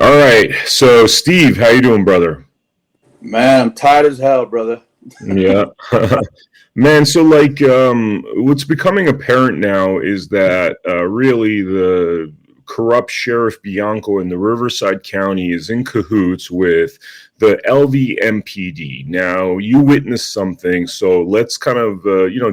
All right. So, Steve, how you doing, brother? Man, I'm tired as hell, brother. Yeah. Man, so what's becoming apparent now is that really the corrupt Sheriff Bianco in the Riverside County is in cahoots with the LVMPD. Now, you witnessed something, so let's kind of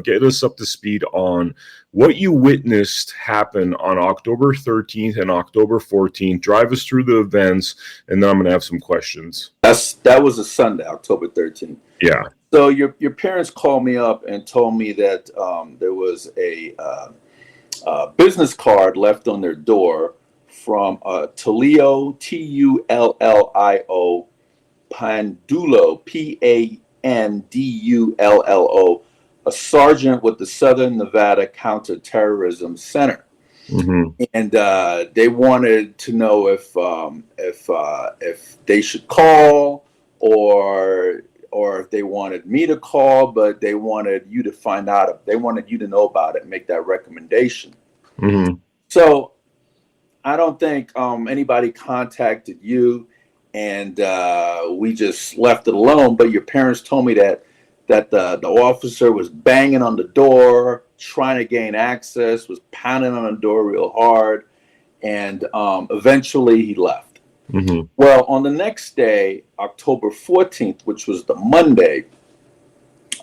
get us up to speed on what you witnessed happen on October 13th and October 14th. Drive us through the events, and then I'm going to have some questions. That was a Sunday, October 13th. Yeah. So your parents called me up and told me that there was a business card left on their door from Tullio Tullio Pandulo Pandullo, a sergeant with the Southern Nevada Counterterrorism Center. Mm-hmm. And they wanted to know if they should call or if they wanted me to call, but they wanted you to find out. They wanted you to know about it and make that recommendation. Mm-hmm. So I don't think anybody contacted you, and we just left it alone. But your parents told me that the officer was banging on the door, trying to gain access, was pounding on the door real hard, and eventually he left. Mm-hmm. Well, on the next day, October 14th, which was the Monday,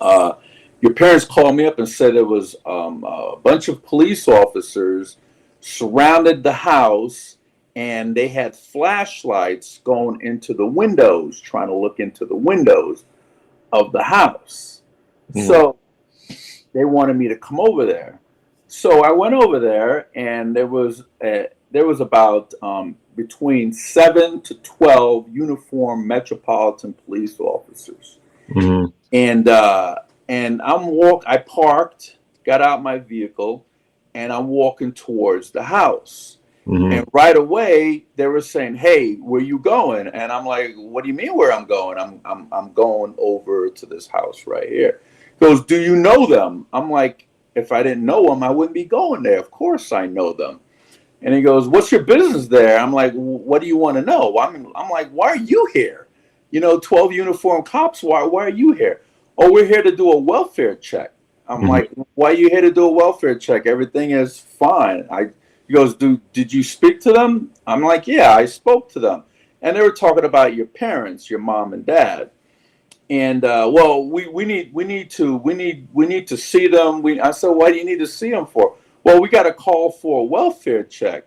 your parents called me up and said there was a bunch of police officers surrounded the house, and they had flashlights going into the windows, trying to look into the windows of the house. Mm-hmm. So they wanted me to come over there. So I went over there, and there was about between 7 to 12 uniformed Metropolitan Police officers. Mm-hmm. And I parked, got out my vehicle, and I'm walking towards the house. Mm-hmm. And right away they were saying, "Hey, where you going?" And I'm like, "What do you mean where I'm going? I'm going over to this house right here." He goes, "Do you know them?" I'm like, "If I didn't know them, I wouldn't be going there. Of course I know them." And he goes, "What's your business there?" I'm like, "What do you want to know?" I'm like, "Why are you here? 12 uniformed cops. Why are you here?" "Oh, we're here to do a welfare check." I'm Mm-hmm. like, "Why are you here to do a welfare check? Everything is fine." He goes, "Did you speak to them?" I'm like, "Yeah, I spoke to them." And they were talking about your parents, your mom and dad. And well, we need to see them. I said, "Why do you need to see them for?" "Well, we got a call for a welfare check."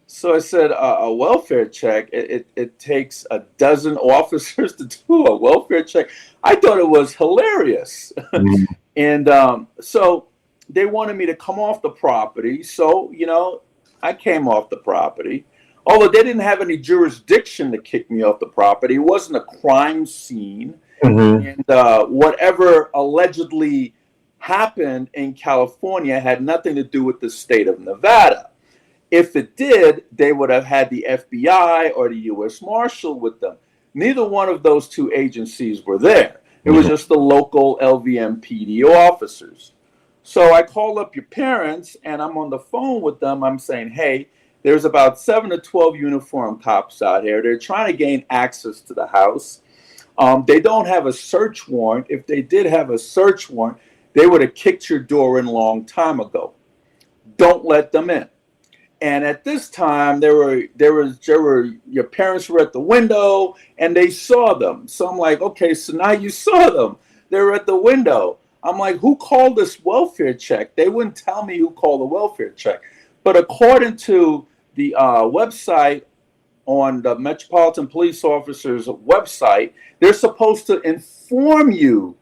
So I said, "A welfare check? It takes a dozen officers to do a welfare check?" I thought it was hilarious. Mm-hmm. And so they wanted me to come off the property. So, I came off the property. Although they didn't have any jurisdiction to kick me off the property. It wasn't a crime scene. Mm-hmm. And whatever allegedly happened in California had nothing to do with the state of Nevada. If it did, they would have had the FBI or the U.S. Marshal with them. Neither one of those two agencies were there. It was just the local LVMPD officers. So I called up your parents, and I'm on the phone with them. I'm saying, "Hey, there's about 7 to 12 uniformed cops out here. They're trying to gain access to the house. They don't have a search warrant. If they did have a search warrant, they would have kicked your door in a long time ago. Don't let them in." And at this time, your parents were at the window and they saw them. So I'm like, "Okay, so now you saw them. They're at the window." I'm like, "Who called this welfare check?" They wouldn't tell me who called the welfare check. But according to the website on the Metropolitan Police Officer's website, they're supposed to inform you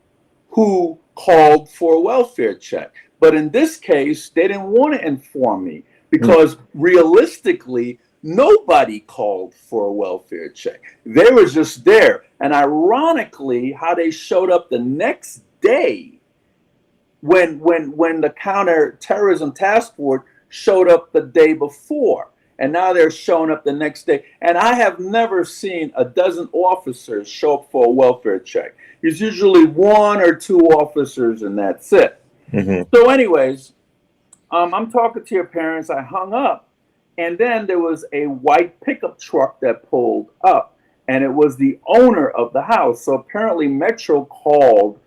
who called for a welfare check. But in this case, they didn't want to inform me because realistically, nobody called for a welfare check. They were just there. And ironically, how they showed up the next day when the counterterrorism task force showed up the day before. And now they're showing up the next day. And I have never seen a dozen officers show up for a welfare check. It's usually one or two officers, and that's it. Mm-hmm. So anyways, I'm talking to your parents. I hung up, And then there was a white pickup truck that pulled up, and it was the owner of the house. So apparently Metro called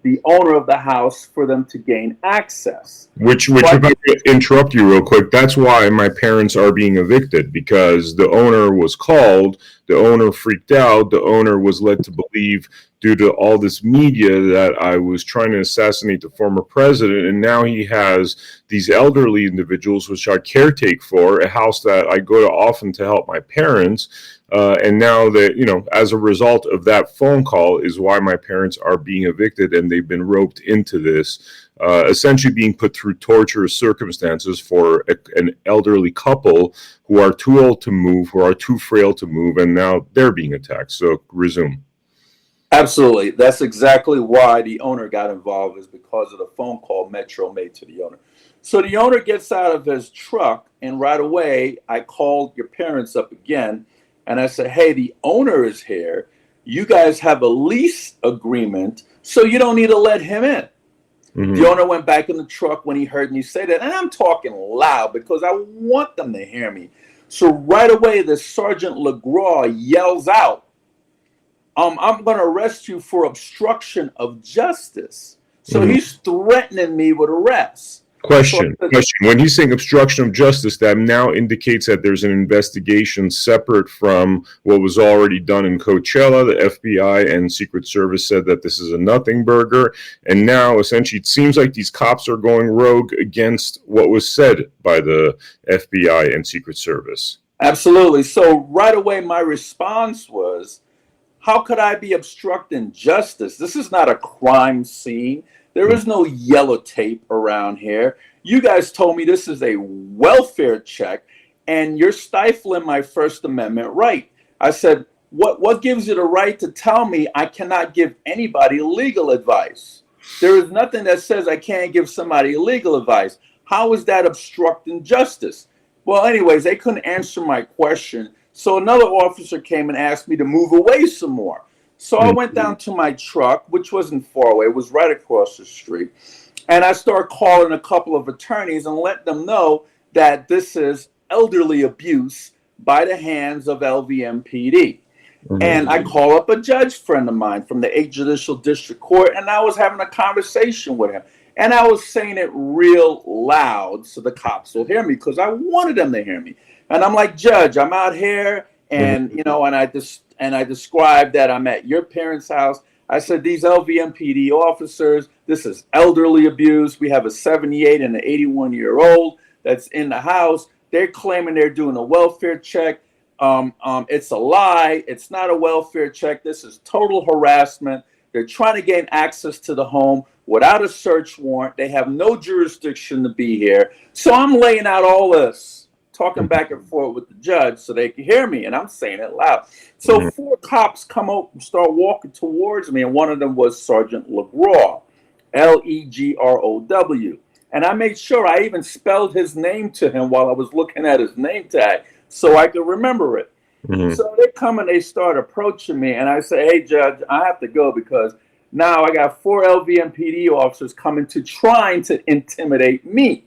the owner of the house for them to gain access. Which if I could interrupt you real quick, that's why my parents are being evicted, because the owner was called, the owner freaked out, the owner was led to believe, due to all this media, that I was trying to assassinate the former president, and now he has these elderly individuals which I caretake for, a house that I go to often to help my parents. And now that, as a result of that phone call is why my parents are being evicted, and they've been roped into this, essentially being put through torturous circumstances for an elderly couple who are too old to move, who are too frail to move, and now they're being attacked. So resume. Absolutely. That's exactly why the owner got involved, is because of the phone call Metro made to the owner. So the owner gets out of his truck, and right away I called your parents up again. And I said, hey, the owner is here. You guys have a lease agreement, so you don't need to let him in. Mm-hmm. The owner went back in the truck when he heard me say that. And I'm talking loud because I want them to hear me. So right away, the Sergeant LeGraw yells out, I'm going to arrest you for obstruction of justice. So he's threatening me with arrest. Question. When he's saying obstruction of justice, that now indicates that there's an investigation separate from what was already done in Coachella. The FBI and Secret Service said that this is a nothing burger. And now, essentially, it seems like these cops are going rogue against what was said by the FBI and Secret Service. Absolutely. So right away, my response was, how could I be obstructing justice? This is not a crime scene. There is no yellow tape around here. You guys told me this is a welfare check, and you're stifling my First Amendment right. I said, what gives you the right to tell me I cannot give anybody legal advice? There is nothing that says I can't give somebody legal advice. How is that obstructing justice? Well, anyways, they couldn't answer my question. So another officer came and asked me to move away some more. So I went down to my truck, which wasn't far away. It was right across the street. And I started calling a couple of attorneys and let them know that this is elderly abuse by the hands of LVMPD. And I call up a judge friend of mine from the 8th Judicial District Court, and I was having a conversation with him. And I was saying it real loud so the cops will hear me, because I wanted them to hear me. And I'm like, Judge, I'm out here, and, and I described that I'm at your parents' house. I said, these LVMPD officers, this is elderly abuse. We have a 78 and an 81-year-old that's in the house. They're claiming they're doing a welfare check. It's a lie. It's not a welfare check. This is total harassment. They're trying to gain access to the home without a search warrant. They have no jurisdiction to be here. So I'm laying out all this, talking back and forth with the judge so they can hear me, and I'm saying it loud. So 4 cops come up and start walking towards me, and one of them was Sergeant LeGraw, Legrow. And I made sure I even spelled his name to him while I was looking at his name tag so I could remember it. So they come and they start approaching me, and I say, hey, Judge, I have to go because now I got 4 LVMPD officers coming to trying to intimidate me.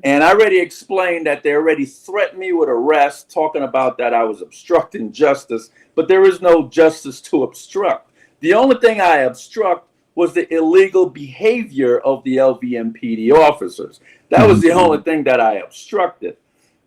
And I already explained that they already threatened me with arrest, talking about that I was obstructing justice, but there is no justice to obstruct. The only thing I obstruct was the illegal behavior of the LVMPD officers. That was the only thing that I obstructed.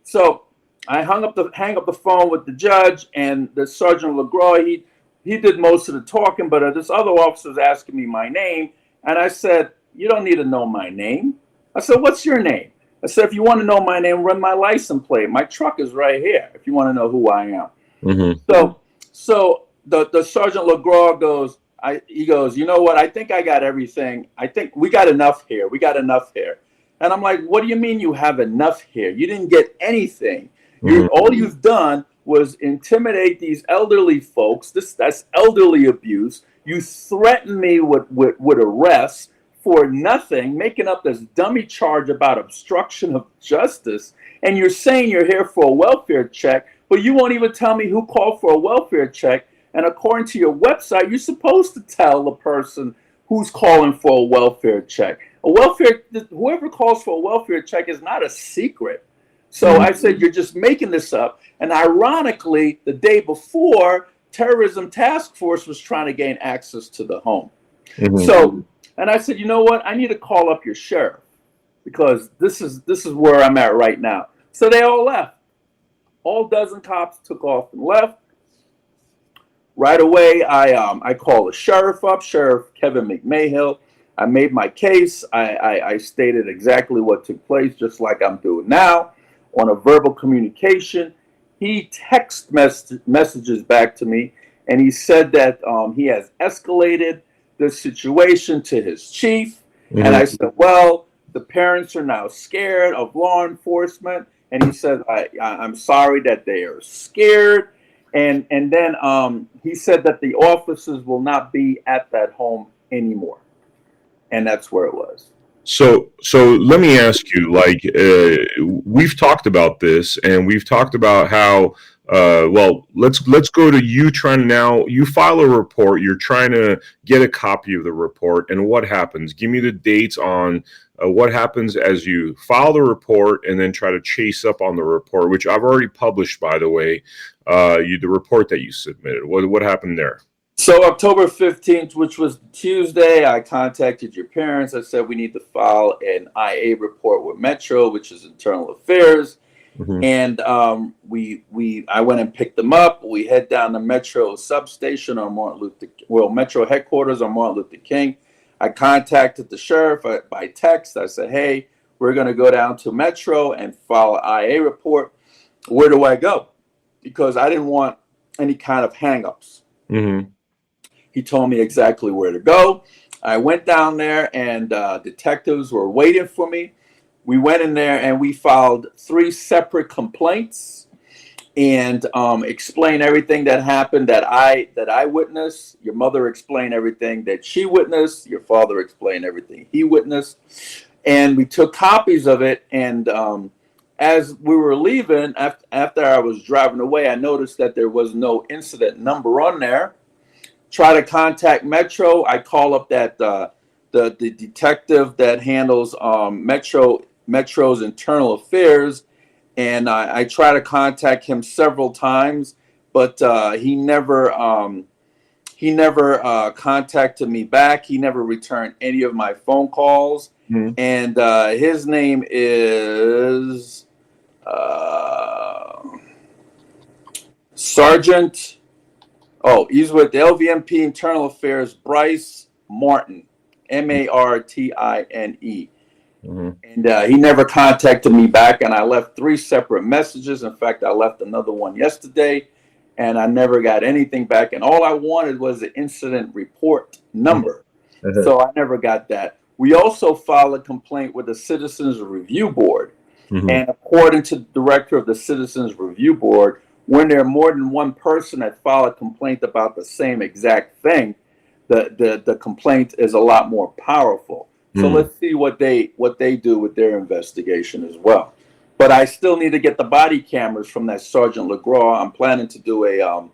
So I hang up the phone with the judge, and the Sergeant LeGraw, he did most of the talking, but this other officer was asking me my name, and I said, you don't need to know my name. I said, what's your name? I said, if you want to know my name, run my license plate. My truck is right here if you want to know who I am. So the Sergeant LeGraw goes, he goes, you know what? I think I got everything. I think we got enough here. We got enough here. And I'm like, what do you mean you have enough here? You didn't get anything. All you've done was intimidate these elderly folks. That's elderly abuse. You threatened me with arrest for nothing, making up this dummy charge about obstruction of justice. And you're saying you're here for a welfare check, but you won't even tell me who called for a welfare check. And according to your website, you're supposed to tell the person who's calling for a welfare check. Whoever calls for a welfare check is not a secret. So I said, you're just making this up. And ironically, the day before, Terrorism Task Force was trying to gain access to the home. So, and I said, you know what? I need to call up your sheriff because this is where I'm at right now. So they all left. All dozen cops took off and left. Right away, I called the sheriff up, Sheriff Kevin McMahill. I made my case. I stated exactly what took place, just like I'm doing now, on a verbal communication. He text messages back to me, and he said that he has escalated the situation to his chief. And I said, well, the parents are now scared of law enforcement. And he said, I'm sorry that they are scared. And then he said that the officers will not be at that home anymore. And that's where it was. So let me ask you, like, we've talked about this, and we've talked about how, well, let's go to you trying to now, you file a report, you're trying to get a copy of the report, and what happens? Give me the dates on what happens as you file the report and then try to chase up on the report, which I've already published, by the way, the report that you submitted. What happened there? So October 15th, which was Tuesday, I contacted your parents. I said we need to file an IA report with Metro, which is Internal Affairs. And I went and picked them up. We head down to Metro substation on Metro headquarters on Martin Luther King. I contacted the sheriff by text. I said, hey, we're going to go down to Metro and file an IA report. Where do I go? Because I didn't want any kind of hangups. He told me exactly where to go. I went down there, and detectives were waiting for me. We went in there, and we filed 3 separate complaints and explained everything that happened that I witnessed. Your mother explained everything that she witnessed. Your father explained everything he witnessed. And we took copies of it, and as we were leaving, after I was driving away, I noticed that there was no incident number on there. Try to contact Metro. I call up that the detective that handles Metro's internal affairs, and I try to contact him several times, but he never contacted me back. He never returned any of my phone calls. And his name is Sergeant. Oh, he's with the LVMP Internal Affairs, Bryce Martin, Martine. And he never contacted me back, and I left 3 separate messages. In fact, I left another one yesterday, and I never got anything back. And all I wanted was the incident report number. So I never got that. We also filed a complaint with the Citizens Review Board. And according to the director of the Citizens Review Board, when there are more than one person that file a complaint about the same exact thing, the complaint is a lot more powerful. So let's see what they do with their investigation as well. But I still need to get the body cameras from that Sergeant LeGraw. I'm planning to do a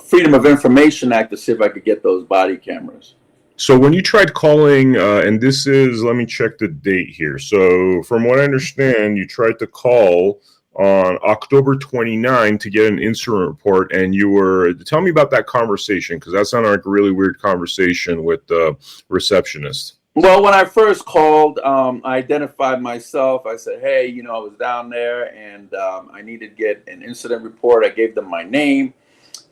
Freedom of Information Act to see if I could get those body cameras. So when you tried calling, and this is, let me check the date here. So from what I understand, you tried to call on October 29 to get an incident report, and you were, tell me about that conversation, because that sounded like a really weird conversation with the receptionist. Well, when I first called, I identified myself. I said, hey, I was down there, and I needed to get an incident report. I gave them my name,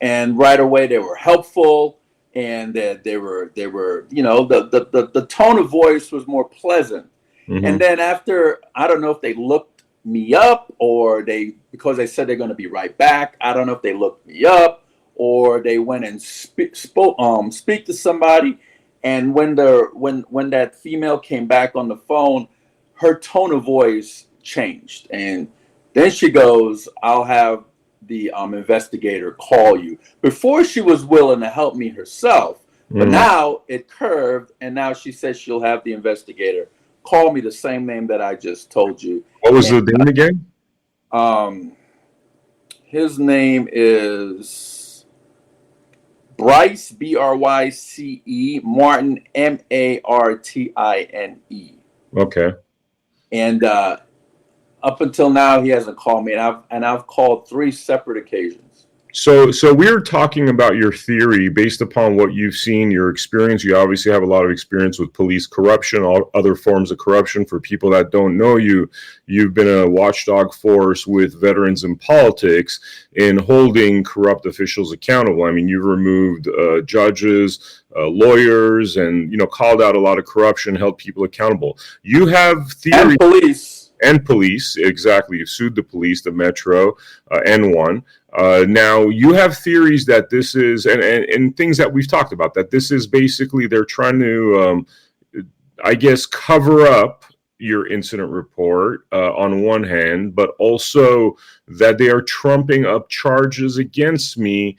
and right away they were helpful, and they were the tone of voice was more pleasant. And then after, I don't know if they looked me up, or because they said they're going to be right back. I don't know if they looked me up, or they went and speak to somebody. And when that female came back on the phone, her tone of voice changed, and then she goes, "I'll have the investigator call you." Before, she was willing to help me herself, but now it curved, and now she says she'll have the investigator call me, the same name that I just told you. What was the name again? His name is Bryce, Bryce, Martin, Martine. Okay. And Up until now, he hasn't called me, and I've called 3 separate occasions. So we're talking about your theory based upon what you've seen, your experience. You obviously have a lot of experience with police corruption, all other forms of corruption. For people that don't know you, you've been a watchdog force with veterans in politics in holding corrupt officials accountable. I mean, you've removed judges, lawyers, and called out a lot of corruption, held people accountable. You have theory. And police, exactly. You sued the police, the Metro, and won. Now, you have theories that this is, and things that we've talked about, that this is basically they're trying to, I guess, cover up your incident report on one hand, but also that they are trumping up charges against me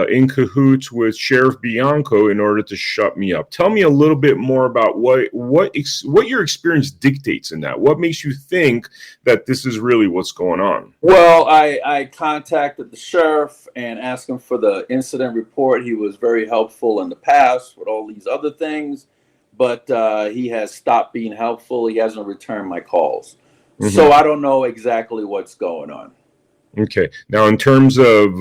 in cahoots with Sheriff Bianco in order to shut me up. Tell me a little bit more about what your experience dictates in that. What makes you think that this is really what's going on? Well, I contacted the sheriff and asked him for the incident report. He was very helpful in the past with all these other things, but he has stopped being helpful. He hasn't returned my calls. Mm-hmm. So I don't know exactly what's going on. Okay. Now, in terms of,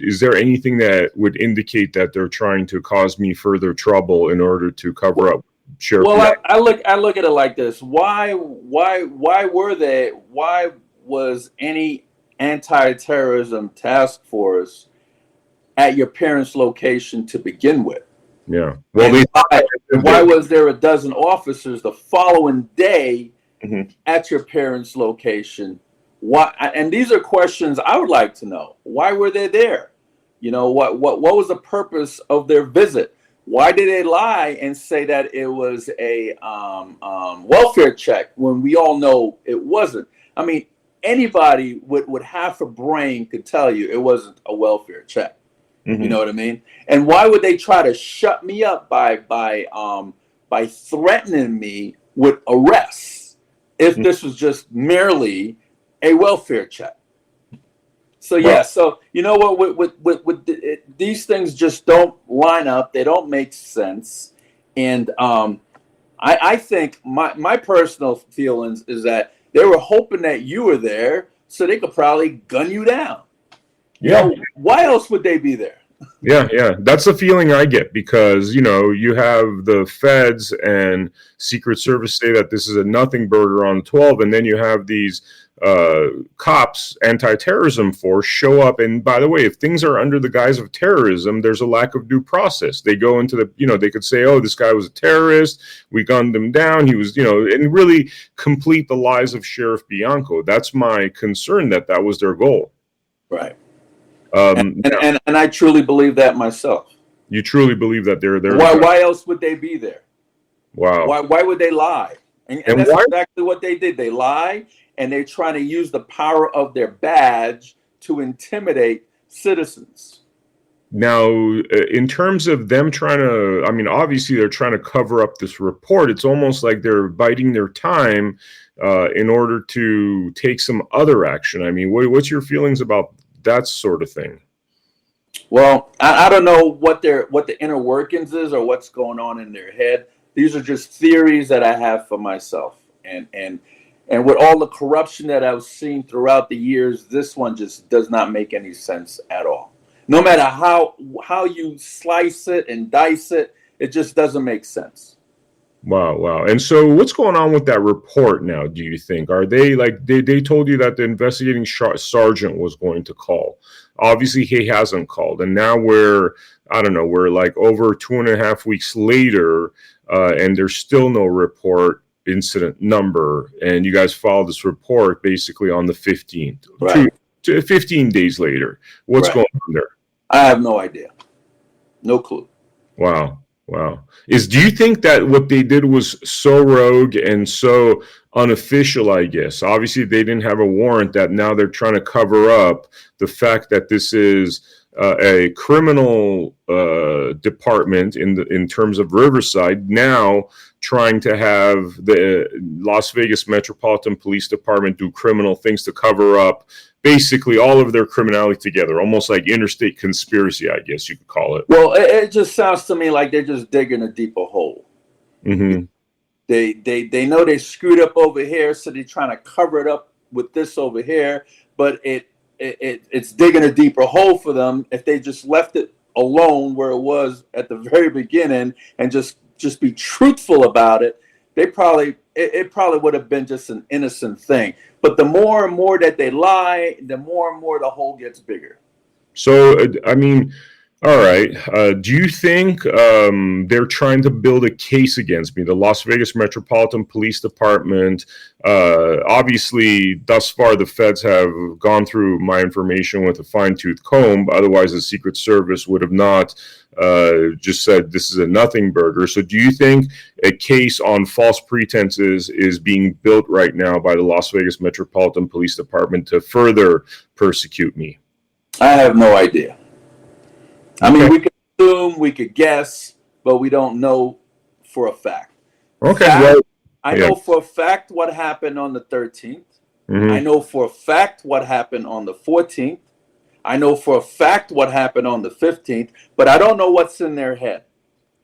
is there anything that would indicate that they're trying to cause me further trouble in order to cover up Sheriff? Well, I look at it like this. Why was any anti-terrorism task force at your parents' location to begin with? Yeah. Well, why was there a dozen officers the following day at your parents' location? Why? And these are questions I would like to know. Why were they there? What was the purpose of their visit? Why did they lie and say that it was a welfare check when we all know it wasn't? I mean, anybody with half a brain could tell you it wasn't a welfare check. Mm-hmm. You know what I mean? And why would they try to shut me up by threatening me with arrests if this was just merely a welfare check? So yeah, so you know what? These things just don't line up. They don't make sense. And I think my personal feelings is that they were hoping that you were there so they could probably gun you down. Yeah. Why else would they be there? Yeah. That's the feeling I get because, you have the feds and Secret Service say that this is a nothing burger on 12. And then you have these cops, anti-terrorism force show up. And by the way, if things are under the guise of terrorism, there's a lack of due process. They go into they could say, oh, this guy was a terrorist. We gunned him down. He was, and really complete the lies of Sheriff Bianco. That's my concern that was their goal. Right. And I truly believe that myself. You truly believe that they're there? Why else would they be there? Wow. Why would they lie? And that's exactly what they did. They lie, and they're trying to use the power of their badge to intimidate citizens. Now, in terms of them trying to, obviously they're trying to cover up this report. It's almost like they're biding their time in order to take some other action. What's your feelings about that sort of thing? Well, I don't know what the inner workings is or what's going on in their head. These are just theories that I have for myself. And with all the corruption that I've seen throughout the years, this one just does not make any sense at all. No matter how you slice it and dice it, it just doesn't make sense. Wow. And so what's going on with that report now, do you think? Are they they told you that the investigating sergeant was going to call. Obviously, he hasn't called. And now we're like over 2.5 weeks later, and there's still no report incident number. And you guys filed this report basically on the 15th. Right. 15 days later. What's going on there? I have no idea. No clue. Wow. Do you think that what they did was so rogue and so unofficial, I guess? Obviously, they didn't have a warrant, that now they're trying to cover up the fact that this is a criminal department in terms of Riverside, now trying to have the Las Vegas Metropolitan Police Department do criminal things to cover up basically all of their criminality together, almost like interstate conspiracy, I guess you could call it. Well, it just sounds to me like they're just digging a deeper hole. Mm-hmm. They know they screwed up over here, so they're trying to cover it up with this over here, but it's digging a deeper hole for them. If they just left it alone where it was at the very beginning and just be truthful about it, it probably would have been just an innocent thing. But the more and more that they lie, the more and more the hole gets bigger. So, I mean, all right. Do you think they're trying to build a case against me? The Las Vegas Metropolitan Police Department, obviously, thus far, the feds have gone through my information with a fine-tooth comb. Otherwise, the Secret Service would have not just said this is a nothing burger. So do you think a case on false pretenses is being built right now by the Las Vegas Metropolitan Police Department to further persecute me? I have no idea. I mean, we could assume, we could guess, but we don't know for a fact. Okay. I know for a fact what happened on the 13th. Mm-hmm. I know for a fact what happened on the 14th. I know for a fact what happened on the 15th, but I don't know what's in their head.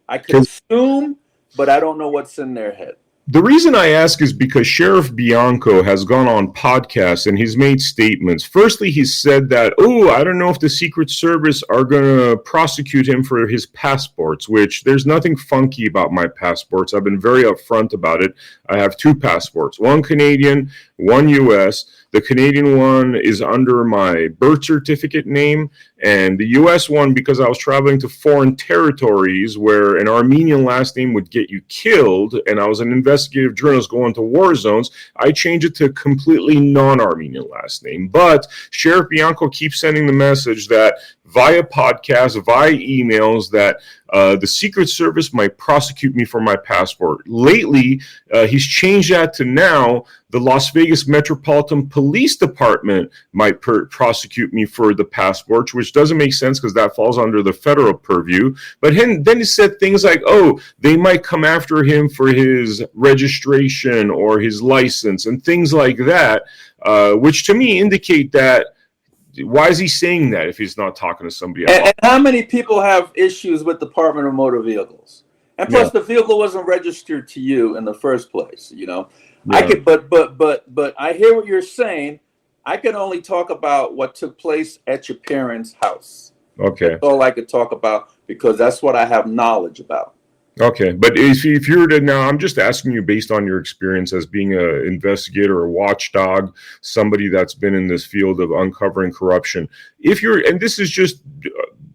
I can assume, but I don't know what's in their head. The reason I ask is because Sheriff Bianco has gone on podcasts and he's made statements. Firstly, he said that, I don't know if the Secret Service are going to prosecute him for his passports, which there's nothing funky about my passports. I've been very upfront about it. I have 2 passports, one Canadian, one U.S. The Canadian one is under my birth certificate name, and the U.S. one, because I was traveling to foreign territories where an Armenian last name would get you killed, and I was an investigative journalist going to war zones, I changed it to a completely non-Armenian last name. But Sheriff Bianco keeps sending the message that via podcasts, via emails, that the Secret Service might prosecute me for my passport. Lately, he's changed that to now the Las Vegas Metropolitan Police Department might prosecute me for the passport, which doesn't make sense because that falls under the federal purview. But then he said things like, they might come after him for his registration or his license and things like that, which to me indicate that, why is he saying that if he's not talking to somebody else? And how many people have issues with Department of Motor Vehicles? And plus, the vehicle wasn't registered to you in the first place. You know, I could, but I hear what you're saying. I can only talk about what took place at your parents' house. Okay, that's all I could talk about because that's what I have knowledge about. Okay, but if you were to now, I'm just asking you based on your experience as being an investigator, a watchdog, somebody that's been in this field of uncovering corruption. And this is just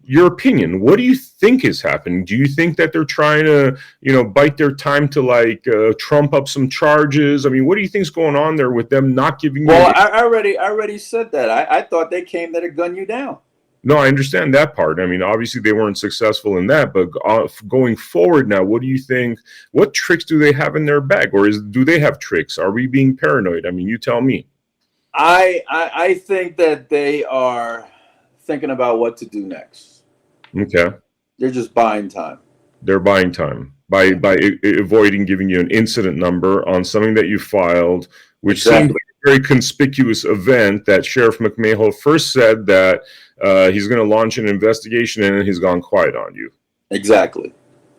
your opinion, what do you think is happening? Do you think that they're trying to, bite their time to trump up some charges? I mean, what do you think's going on there with them not giving you? Well, I already said that. I thought they came there to gun you down. No, I understand that part. I mean, obviously they weren't successful in that, but going forward now, what do you think? What tricks do they have in their bag, or do they have tricks? Are we being paranoid? I mean, you tell me. I think that they are thinking about what to do next. Okay. They're just buying time. They're buying time by avoiding giving you an incident number on something that you filed, which seemed like a very conspicuous event that Sheriff McMahill first said that he's going to launch an investigation, and then he's gone quiet on you. Exactly.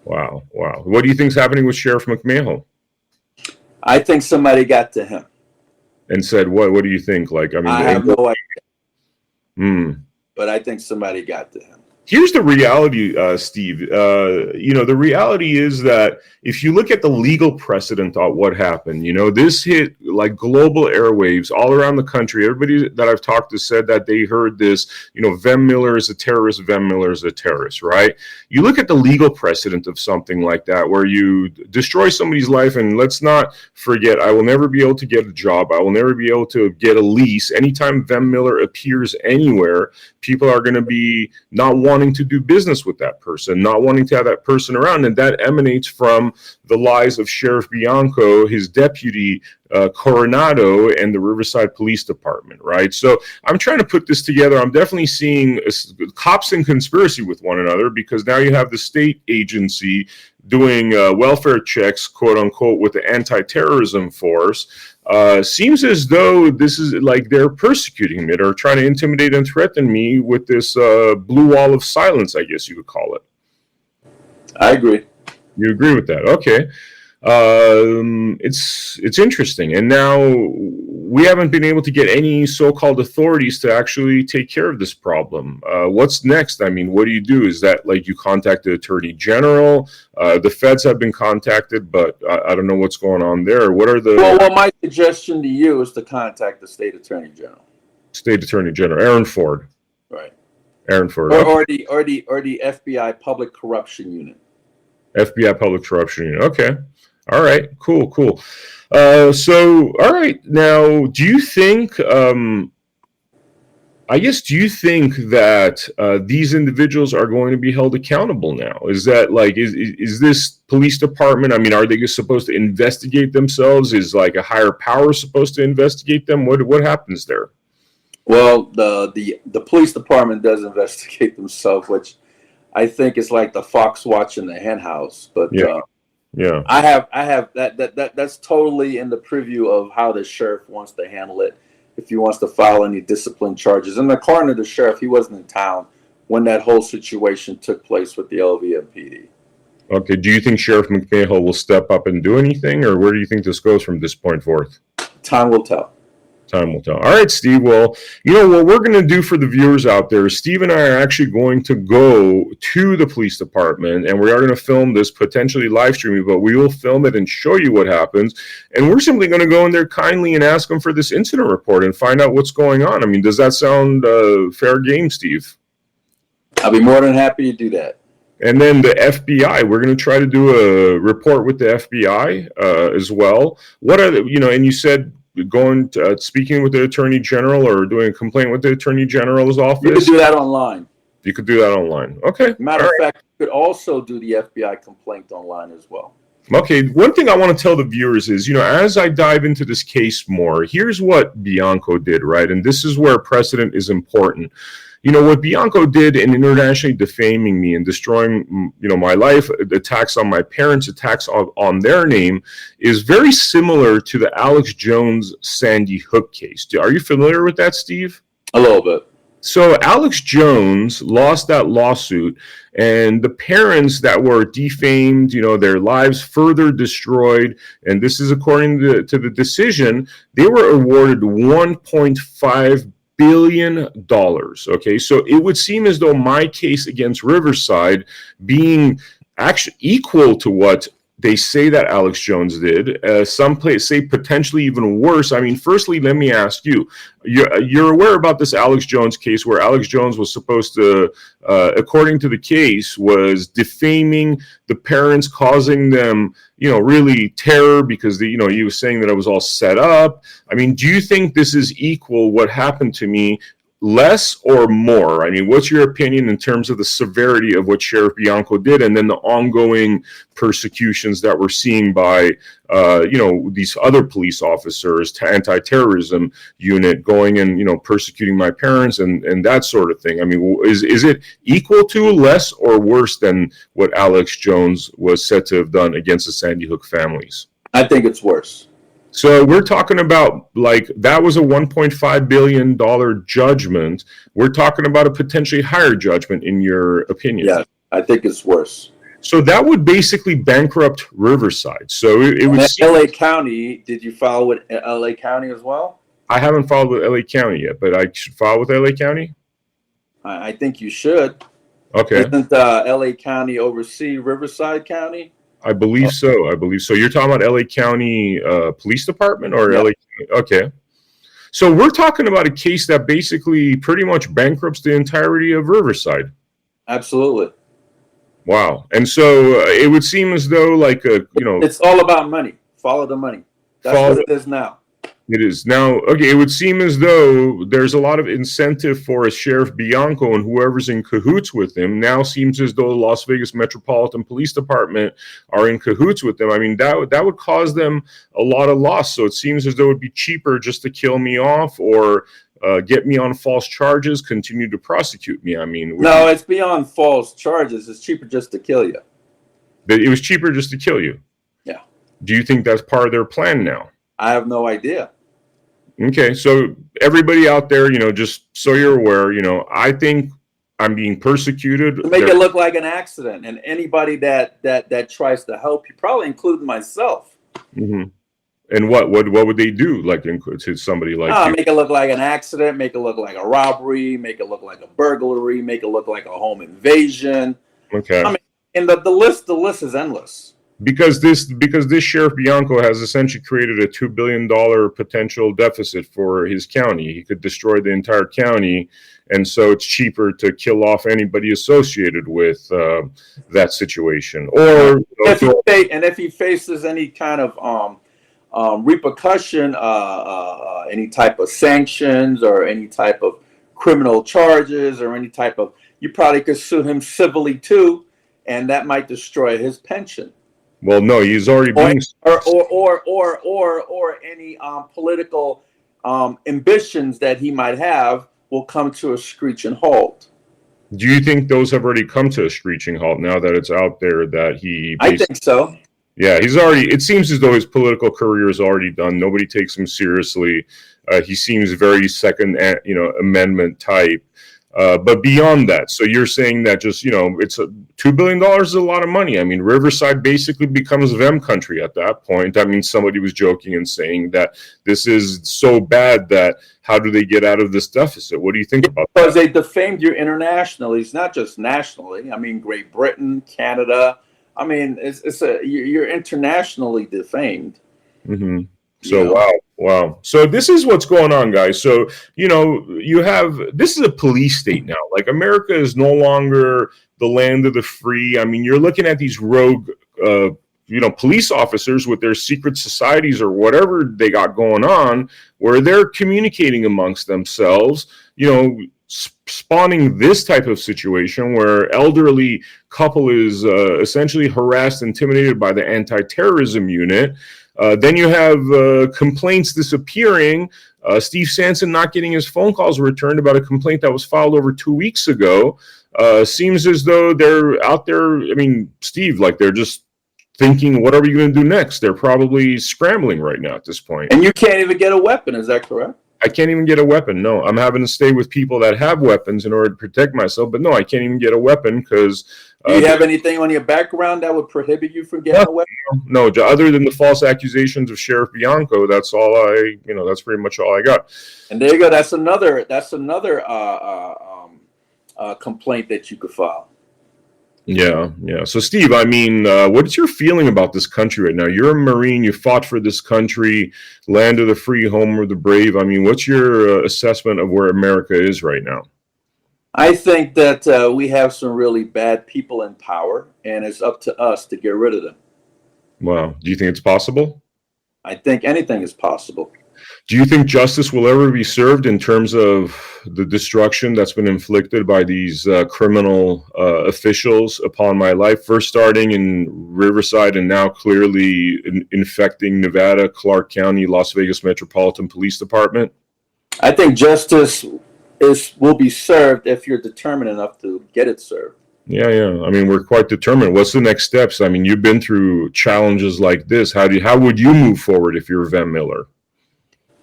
Wow. What do you think's happening with Sheriff McMahill? I think somebody got to him. And said what? What do you think? I have no idea. But I think somebody got to him. Here's the reality, Steve. The reality is that if you look at the legal precedent on what happened, this hit like global airwaves all around the country. Everybody that I've talked to said that they heard this, Vem Miller is a terrorist, Vem Miller is a terrorist, right? You look at the legal precedent of something like that, where you destroy somebody's life, and let's not forget, I will never be able to get a job. I will never be able to get a lease. Anytime Vem Miller appears anywhere, people are going to be not wanting to do business with that person, not wanting to have that person around. And that emanates from the lies of Sheriff Bianco, his deputy, Coronado, and the Riverside Police Department, right? So I'm trying to put this together. I'm definitely seeing cops in conspiracy with one another, because now you have the state agency doing welfare checks, quote unquote, with the anti-terrorism force. Seems as though this is like they're persecuting me. They're trying to intimidate and threaten me with this blue wall of silence, I guess you could call it. I agree. You agree with that? Okay. It's interesting. And now we haven't been able to get any so-called authorities to actually take care of this problem. What's next? I mean, what do you do? Is that like you contact the Attorney General? The feds have been contacted, but I don't know what's going on there. What are the... Well, my suggestion to you is to contact the State Attorney General. State Attorney General, Aaron Ford. Right. Aaron Ford. Or the FBI Public Corruption Unit. FBI Public Corruption Unit. Okay. All right. Cool. So, all right. Now, do you think, do you think that these individuals are going to be held accountable now? Is that like, is this police department, I mean, are they supposed to investigate themselves? Is like a higher power supposed to investigate them? What happens there? Well, the police department does investigate themselves, which I think is like the fox watching the hen house. But yeah, I have that's totally in the preview of how the sheriff wants to handle it, if he wants to file any discipline charges. And according to the sheriff, he wasn't in town when that whole situation took place with the LVMPD. Okay. Do you think Sheriff McMahill will step up and do anything, or where do you think this goes from this point forth? Time will tell. Time will tell. All right, Steve. Well, you know what we're going to do for the viewers out there. Steve and I are actually going to go to the police department, and we are going to film this, potentially live streaming, but we will film it and show you what happens. And we're simply going to go in there kindly and ask them for this incident report and find out what's going on. I mean, does that sound fair game, Steve? I'll be more than happy to do that. And then the FBI, we're going to try to do a report with the FBI as well. What are the, and you said going to, speaking with the Attorney General or doing a complaint with the Attorney General's office? You could do that online. You could do that online. Okay. Matter of fact, you could also do the FBI complaint online as well. Okay. One thing I want to tell the viewers is, as I dive into this case more, here's what Bianco did, right? And this is where precedent is important. What Bianco did in internationally defaming me and destroying, my life, attacks on my parents, attacks on their name, is very similar to the Alex Jones Sandy Hook case. Are you familiar with that, Steve? A little bit. So Alex Jones lost that lawsuit, and the parents that were defamed, their lives further destroyed, and this is according to the decision, they were awarded $1.5 billion. Okay, so it would seem as though my case against Riverside being actually equal to what they say that Alex Jones did, some say potentially even worse. I mean, firstly, let me ask you, you're aware about this Alex Jones case where Alex Jones was supposed to, according to the case, was defaming the parents, causing them, really terror because, he was saying that it was all set up. I mean, do you think this is equal what happened to me, less or more? I mean, what's your opinion in terms of the severity of what Sheriff Bianco did and then the ongoing persecutions that we're seeing by, these other police officers, anti-terrorism unit going and, persecuting my parents and that sort of thing? I mean, is it equal to, less, or worse than what Alex Jones was said to have done against the Sandy Hook families? I think it's worse. So we're talking about, like, that was a $1.5 billion judgment. We're talking about a potentially higher judgment, in your opinion. Yeah, I think it's worse. So that would basically bankrupt Riverside. So it would LA County, did you file with LA County as well? I haven't filed with LA County yet, but I should file with LA County? I think you should. Okay. Doesn't LA County oversee Riverside County? I believe so. You're talking about LA County Police Department or LA? Okay. So we're talking about a case that basically pretty much bankrupts the entirety of Riverside. Absolutely. Wow. And so it would seem as though, like, it's all about money. Follow the money. That's what it is now. It is now. Okay, it would seem as though there's a lot of incentive for a Sheriff Bianco and whoever's in cahoots with him. Now seems as though the Las Vegas Metropolitan Police Department are in cahoots with them. I mean, that would cause them a lot of loss. So it seems as though it would be cheaper just to kill me off or get me on false charges, continue to prosecute me. I mean, no, it's beyond false charges. It's cheaper just to kill you. It was cheaper just to kill you. Yeah. Do you think that's part of their plan now? I have no idea. Okay, so everybody out there, just so you're aware, I think I'm being persecuted. To make it look like an accident, and anybody that tries to help you, probably including myself. Mm-hmm. And what would they do? Like to somebody like you? Make it look like an accident, make it look like a robbery, make it look like a burglary, make it look like a home invasion. Okay. I mean, and the list is endless. Because this Sheriff Bianco has essentially created a $2 billion potential deficit for his county. He could destroy the entire county, and so it's cheaper to kill off anybody associated with that situation. Or if he faces any kind of repercussion, any type of sanctions or any type of criminal charges or any type of, you probably could sue him civilly too, and that might destroy his pension. Well, no, he's already being or any political ambitions that he might have will come to a screeching halt. Do you think those have already come to a screeching halt now that it's out there that he? I think so. Yeah, he's already. It seems as though his political career is already done. Nobody takes him seriously. He seems very Second, Amendment type. But beyond that, so you're saying that just, it's $2 billion is a lot of money. I mean, Riverside basically becomes Vem country at that point. I mean, somebody was joking and saying that this is so bad that how do they get out of this deficit? What do you think about that? Because they defamed you internationally. It's not just nationally. I mean, Great Britain, Canada. I mean, you're internationally defamed. Mm-hmm. So, wow. So this is what's going on, guys. So, this is a police state now. Like, America is no longer the land of the free. I mean, you're looking at these rogue, police officers with their secret societies or whatever they got going on, where they're communicating amongst themselves, spawning this type of situation where elderly couple is essentially harassed, intimidated by the anti-terrorism unit. Then you have complaints disappearing. Steve Sanson not getting his phone calls returned about a complaint that was filed over 2 weeks ago. Seems as though they're out there. I mean, Steve, like they're just thinking, what are we going to do next? They're probably scrambling right now at this point. And you can't even get a weapon. Is that correct? I can't even get a weapon. No, I'm having to stay with people that have weapons in order to protect myself. But no, I can't even get a weapon because. Do you have anything on your background that would prohibit you from getting a weapon? No, other than the false accusations of Sheriff Bianco, that's all that's pretty much all I got. And there you go. That's another complaint that you could file. Yeah. So, Steve, I mean, what's your feeling about this country right now? You're a Marine. You fought for this country, land of the free, home of the brave. I mean, what's your assessment of where America is right now? I think that we have some really bad people in power, and it's up to us to get rid of them. Wow. Do you think it's possible? I think anything is possible. Do you think justice will ever be served in terms of the destruction that's been inflicted by these criminal officials upon my life, first starting in Riverside and now clearly infecting Nevada, Clark County, Las Vegas Metropolitan Police Department? I think justice will be served if you're determined enough to get it served. Yeah. I mean, we're quite determined. What's the next steps? I mean, you've been through challenges like this. How would you move forward if you're Vem Miller?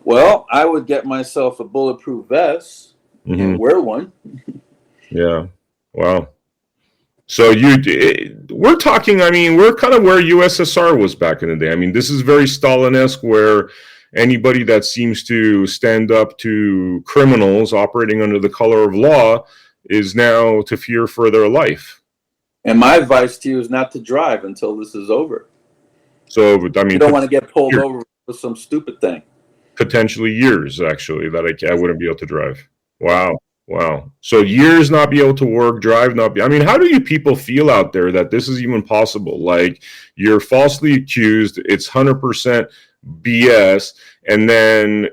Well, I would get myself a bulletproof vest and wear one. Yeah. Wow. So we're talking, I mean, we're kind of where USSR was back in the day. I mean, this is very Stalin-esque, where anybody that seems to stand up to criminals operating under the color of law is now to fear for their life. And my advice to you is not to drive until this is over. So, I mean, you don't want to get pulled over for some stupid thing. Potentially years, actually, that I wouldn't be able to drive. Wow. So years not be able to work, drive, not be. I mean, how do you people feel out there that this is even possible? Like, you're falsely accused, it's 100% BS, and then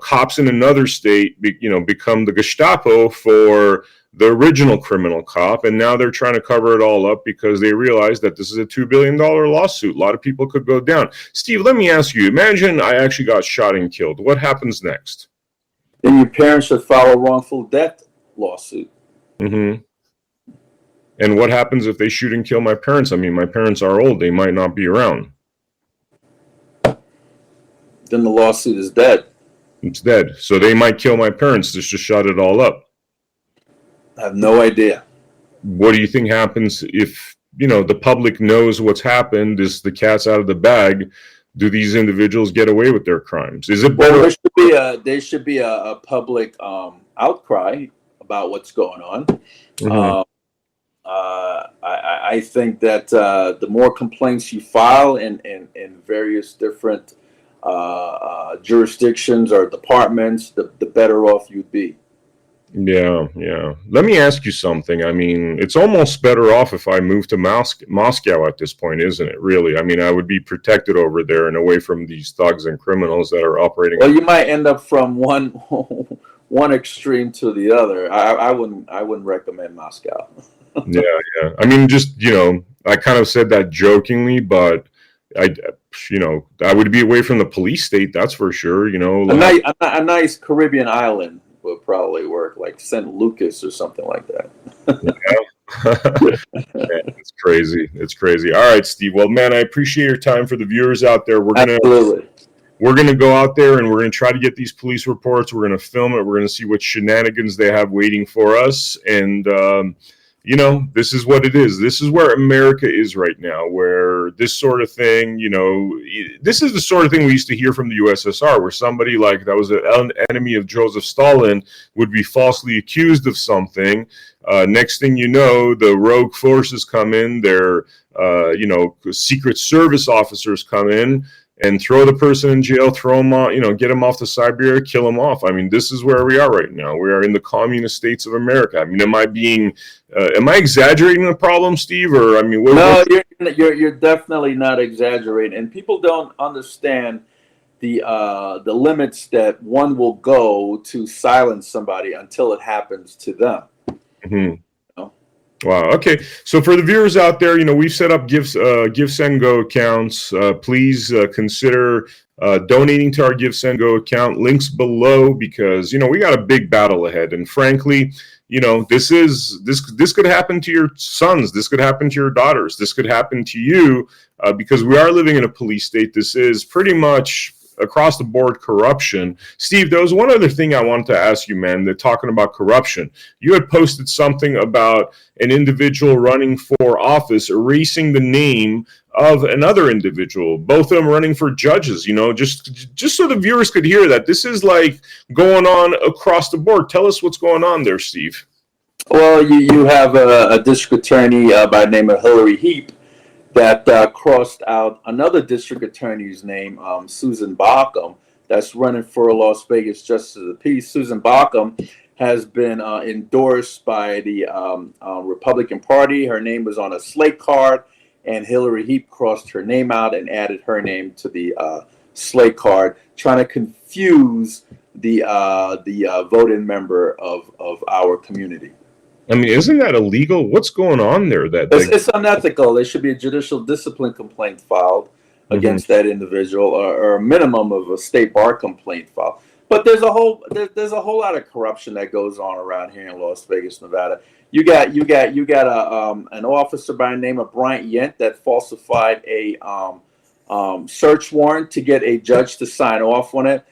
cops in another state become the Gestapo for the original criminal cop, and now they're trying to cover it all up because they realize that this is a $2 billion lawsuit. A lot of people could go down. Steve, let me ask you, imagine I actually got shot and killed. What happens next? Then your parents should file a wrongful death lawsuit. And what happens if they shoot and kill my parents? I mean, my parents are old. They might not be around. Then the lawsuit is dead. It's dead. So they might kill my parents just to shut it all up. I have no idea. What do you think happens if, the public knows what's happened, is the cat's out of the bag? do these individuals get away with their crimes? Is it Well, better? there should be a public outcry about what's going on. Mhm. I think that the more complaints you file in various different jurisdictions or departments, the better off you'd be. Yeah, yeah. Let me ask you something. I mean, it's almost better off if I move to Moscow at this point, isn't it? Really? I mean, I would be protected over there and away from these thugs and criminals that are operating. Well, you might end up from one one extreme to the other. I wouldn't recommend Moscow. Yeah, yeah. I mean, just, I kind of said that jokingly, but I, I would be away from the police state, that's for sure, A nice Caribbean island would probably work, like St. Lucas or something like that. Man, it's crazy. It's crazy. All right, Steve. Well, man, I appreciate your time. For the viewers out there, Absolutely. we're gonna go out there and we're gonna try to get these police reports. We're gonna film it. We're gonna see what shenanigans they have waiting for us. And this is what it is. This is where America is right now, where this sort of thing, this is the sort of thing we used to hear from the USSR, where somebody like that was an enemy of Joseph Stalin would be falsely accused of something. Next thing you know, the rogue forces come in, their, Secret Service officers come in and throw the person in jail, throw him on, get him off to Siberia, kill him off. I mean, this is where we are right now. We are in the communist states of America. I mean, am I exaggerating the problem, Steve? Or, I mean, no, you're definitely not exaggerating. And people don't understand the limits that one will go to silence somebody until it happens to them. Mm-hmm. Wow. Okay. So for the viewers out there, we've set up Give, Send, Go accounts. Please consider donating to our Give, Send, Go account. Links below, because we got a big battle ahead. And frankly, this could happen to your sons. This could happen to your daughters. This could happen to you because we are living in a police state. This is pretty much across the board corruption. Steve, there was one other thing I wanted to ask you, man, that talking about corruption. You had posted something about an individual running for office, erasing the name of another individual, both of them running for judges, just so the viewers could hear that. This is like going on across the board. Tell us what's going on there, Steve. Well, you have a district attorney by the name of Hillary Heap that crossed out another district attorney's name, Susan Bauckham, that's running for Las Vegas Justice of the Peace. Susan Bauckham has been endorsed by the Republican Party. Her name was on a slate card, and Hillary Heap crossed her name out and added her name to the slate card, trying to confuse the voting member of our community. I mean, isn't that illegal? What's going on there? It's unethical. There should be a judicial discipline complaint filed against that individual, or a minimum of a state bar complaint filed. But there's a whole lot of corruption that goes on around here in Las Vegas, Nevada. You got an officer by the name of Bryant Yent that falsified a search warrant to get a judge to sign off on it.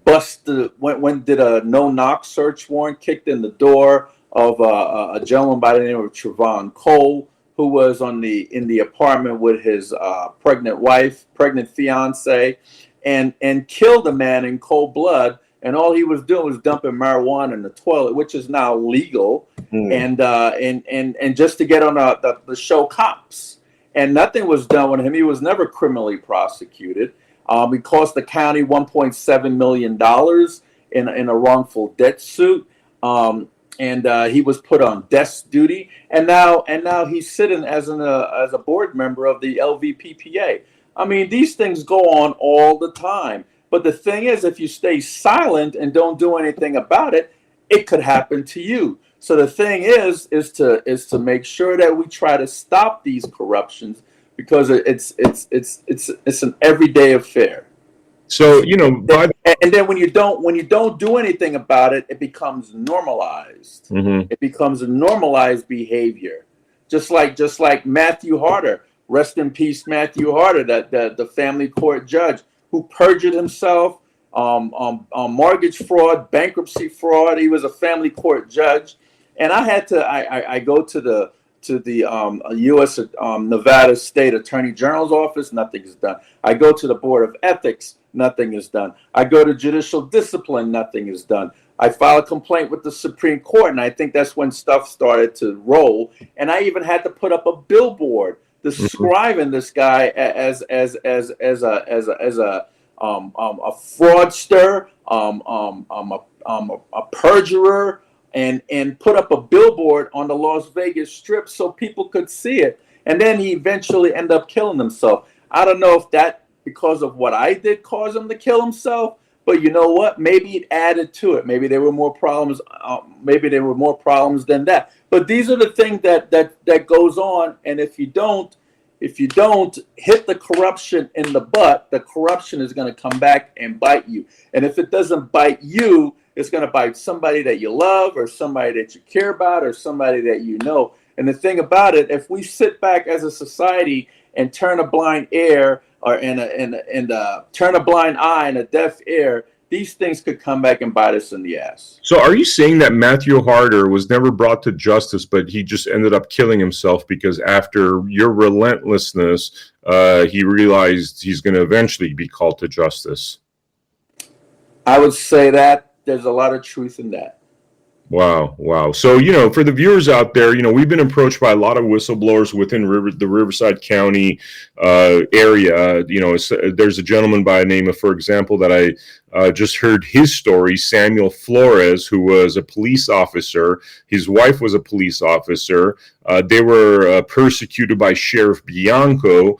Did a no-knock search warrant, kicked in the door of a gentleman by the name of Trevon Cole, who was in the apartment with his pregnant fiance, and killed a man in cold blood. And all he was doing was dumping marijuana in the toilet, which is now legal, and just to get on the show Cops. And nothing was done with him. He was never criminally prosecuted. He cost the county $1.7 million in a wrongful debt suit. And he was put on desk duty, and now he's sitting as a board member of the LVMPD. I mean, these things go on all the time. But the thing is, if you stay silent and don't do anything about it, it could happen to you. So the thing is to make sure that we try to stop these corruptions, because it's an everyday affair. So and then when you don't do anything about it, it becomes normalized. Mm-hmm. It becomes a normalized behavior, just like Matthew Harder. Rest in peace, Matthew Harder, the family court judge who perjured himself on mortgage fraud, bankruptcy fraud. He was a family court judge, and I go to to the U.S. Nevada State Attorney General's office, nothing is done. I go to the Board of Ethics, nothing is done. I go to judicial discipline, nothing is done. I file a complaint with the Supreme Court, and I think that's when stuff started to roll. And I even had to put up a billboard describing this guy as a fraudster, a perjurer, and put up a billboard on the Las Vegas Strip so people could see it. And then he eventually ended up killing himself. I don't know if that, because of what I did, caused him to kill himself, but you know what? Maybe it added to it. Maybe there were more problems. Maybe there were more problems than that. But these are the things that goes on. And if you don't hit the corruption in the butt, the corruption is going to come back and bite you. And if it doesn't bite you, it's going to bite somebody that you love, or somebody that you care about, or somebody that you know. And the thing about it, if we sit back as a society and turn a blind ear, or turn a blind eye and a deaf ear, these things could come back and bite us in the ass. So are you saying that Matthew Harder was never brought to justice, but he just ended up killing himself because after your relentlessness, he realized he's going to eventually be called to justice? I would say that there's a lot of truth in that. Wow. So, for the viewers out there, we've been approached by a lot of whistleblowers within the Riverside County area. There's a gentleman by the name of, for example, that I just heard his story, Samuel Flores, who was a police officer. His wife was a police officer. They were persecuted by Sheriff Bianco.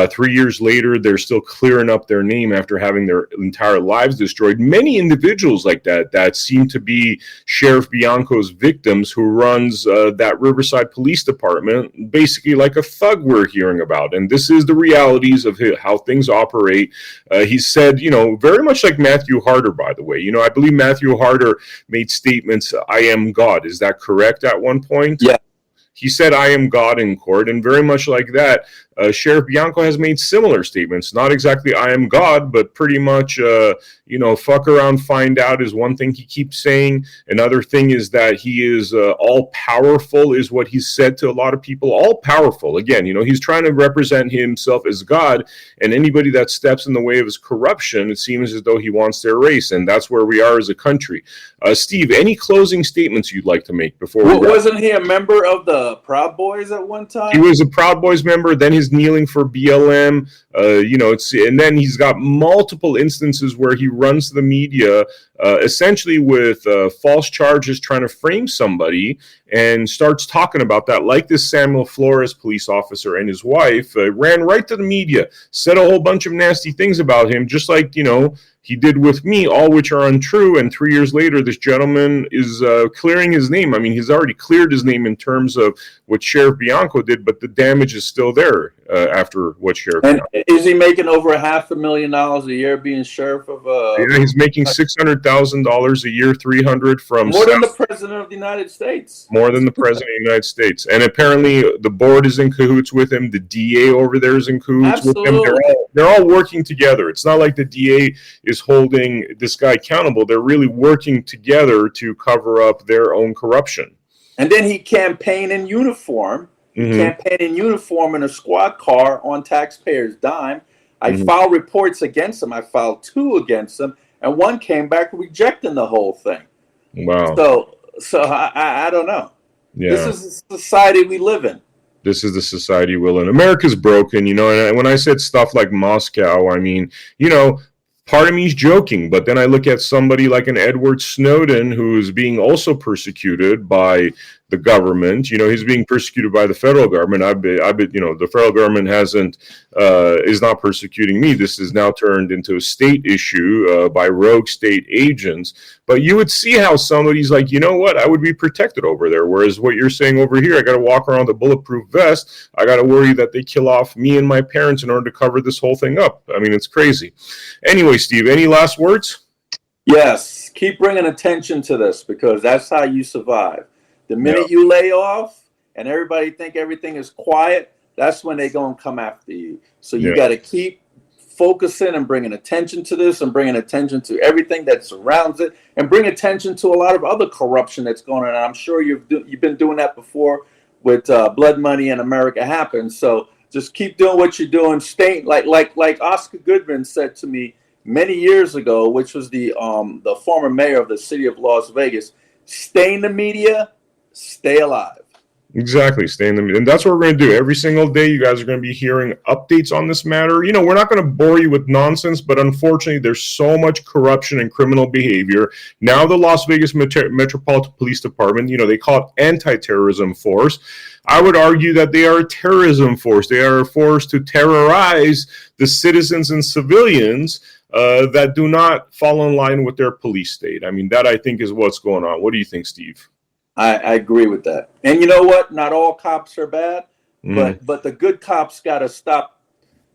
3 years later, they're still clearing up their name after having their entire lives destroyed. Many individuals like that seem to be Sheriff Bianco's victims, who runs that Riverside Police Department, basically like a thug we're hearing about. And this is the realities of how things operate. He said, very much like Matthew Harder, by the way. I believe Matthew Harder made statements, "I am God." Is that correct at one point? Yeah. He said, "I am God" in court, and very much like that, Sheriff Bianco has made similar statements. Not exactly "I am God," but pretty much, fuck around, find out is one thing he keeps saying. Another thing is that he is all-powerful, is what he said to a lot of people. All-powerful. Again, he's trying to represent himself as God, and anybody that steps in the way of his corruption, it seems as though he wants to erase, and that's where we are as a country. Steve, any closing statements you'd like to make before we wrap? Wasn't he a member of the Proud Boys at one time? He was a Proud Boys member, then he's kneeling for BLM, and then he's got multiple instances where he runs the media essentially with false charges, trying to frame somebody, and starts talking about that, like this Samuel Flores police officer and his wife ran right to the media, said a whole bunch of nasty things about him, just like, he did with me, all which are untrue. And 3 years later, this gentleman is clearing his name. I mean, he's already cleared his name in terms of what Sheriff Bianco did, but the damage is still there after what Sheriff and Bianco. Is he making over $500,000 a year being sheriff of Yeah, he's making $600,000 a year, 300 from more than the president of the United States. More than the president of the United States. And apparently the board is in cahoots with him. The DA over there is in cahoots with him. They're all working together. It's not like the DA is holding this guy accountable. They're really working together to cover up their own corruption. And then he campaigned in uniform. Campaign in uniform in a squad car on taxpayers' dime. I filed reports against him. I filed 2 against him, and 1 came back rejecting the whole thing. Wow. So I don't know. Yeah. This is the society we live in. This is the society we live in. America's broken, and when I said stuff like Moscow, I mean, part of me is joking, but then I look at somebody like an Edward Snowden, who's being also persecuted by the government. He's being persecuted by the federal government. The federal government is not persecuting me. This is now turned into a state issue by rogue state agents. But you would see how somebody's like, you know what, I would be protected over there. Whereas what you're saying over here, I got to walk around with a bulletproof vest. I got to worry that they kill off me and my parents in order to cover this whole thing up. I mean, it's crazy. Anyway, Steve, any last words? Yes, keep bringing attention to this, because that's how you survive. The minute you lay off and everybody think everything is quiet, that's when they're going to come after you. So you got to keep focusing and bringing attention to this, and bringing attention to everything that surrounds it, and bring attention to a lot of other corruption that's going on. And I'm sure you've been doing that before Blood Money in America happened. So just keep doing what you're doing. Stay like Oscar Goodman said to me many years ago, which was the former mayor of the city of Las Vegas. Stay in the media, stay alive. Exactly. Stay in the media. And that's what we're going to do. Every single day, you guys are going to be hearing updates on this matter. You know, we're not going to bore you with nonsense, but unfortunately, there's so much corruption and criminal behavior. Now, the Las Vegas Metropolitan Police Department, you know, they call it anti-terrorism force. I would argue that they are a terrorism force. They are a force to terrorize the citizens and civilians that do not fall in line with their police state. I mean, that I think is what's going on. What do you think, Steve? I agree with that. And you know what? Not all cops are bad, but the good cops got to stop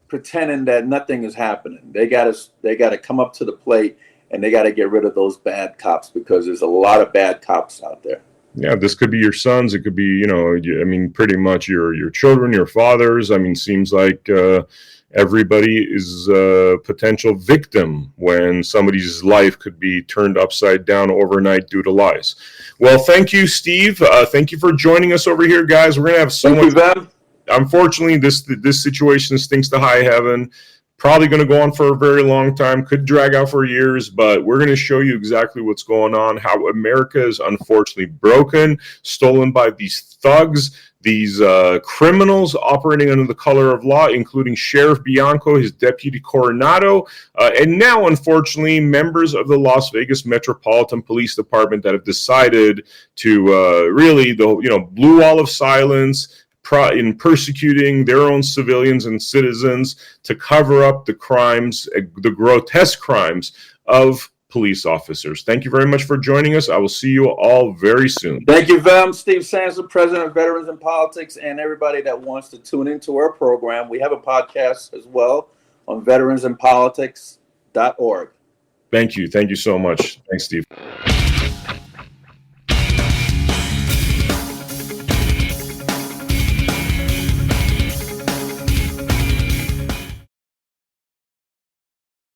pretending that nothing is happening. They got to come up to the plate, and they got to get rid of those bad cops, because there's a lot of bad cops out there. Yeah, this could be your sons. It could be, you know, I mean, pretty much your children, your fathers. I mean, seems like everybody is a potential victim when somebody's life could be turned upside down overnight due to lies. Well, thank you, Steve. Thank you for joining us over here, guys. We're going to have so much. Vem. Unfortunately, this situation stinks to high heaven. Probably going to go on for a very long time, could drag out for years, but we're going to show you exactly what's going on, how America is unfortunately broken, stolen by these thugs, these criminals operating under the color of law, including Sheriff Bianco, his deputy Coronado, and now, unfortunately, members of the Las Vegas Metropolitan Police Department that have decided to really, blue wall of silence, in persecuting their own civilians and citizens to cover up the crimes, the grotesque crimes of police officers. Thank you very much for joining us. I will see you all very soon. Thank you, Vem. Steve Sanson, President of Veterans in Politics, and everybody that wants to tune into our program. We have a podcast as well on veteransinpolitics.org. Thank you. Thank you so much. Thanks, Steve.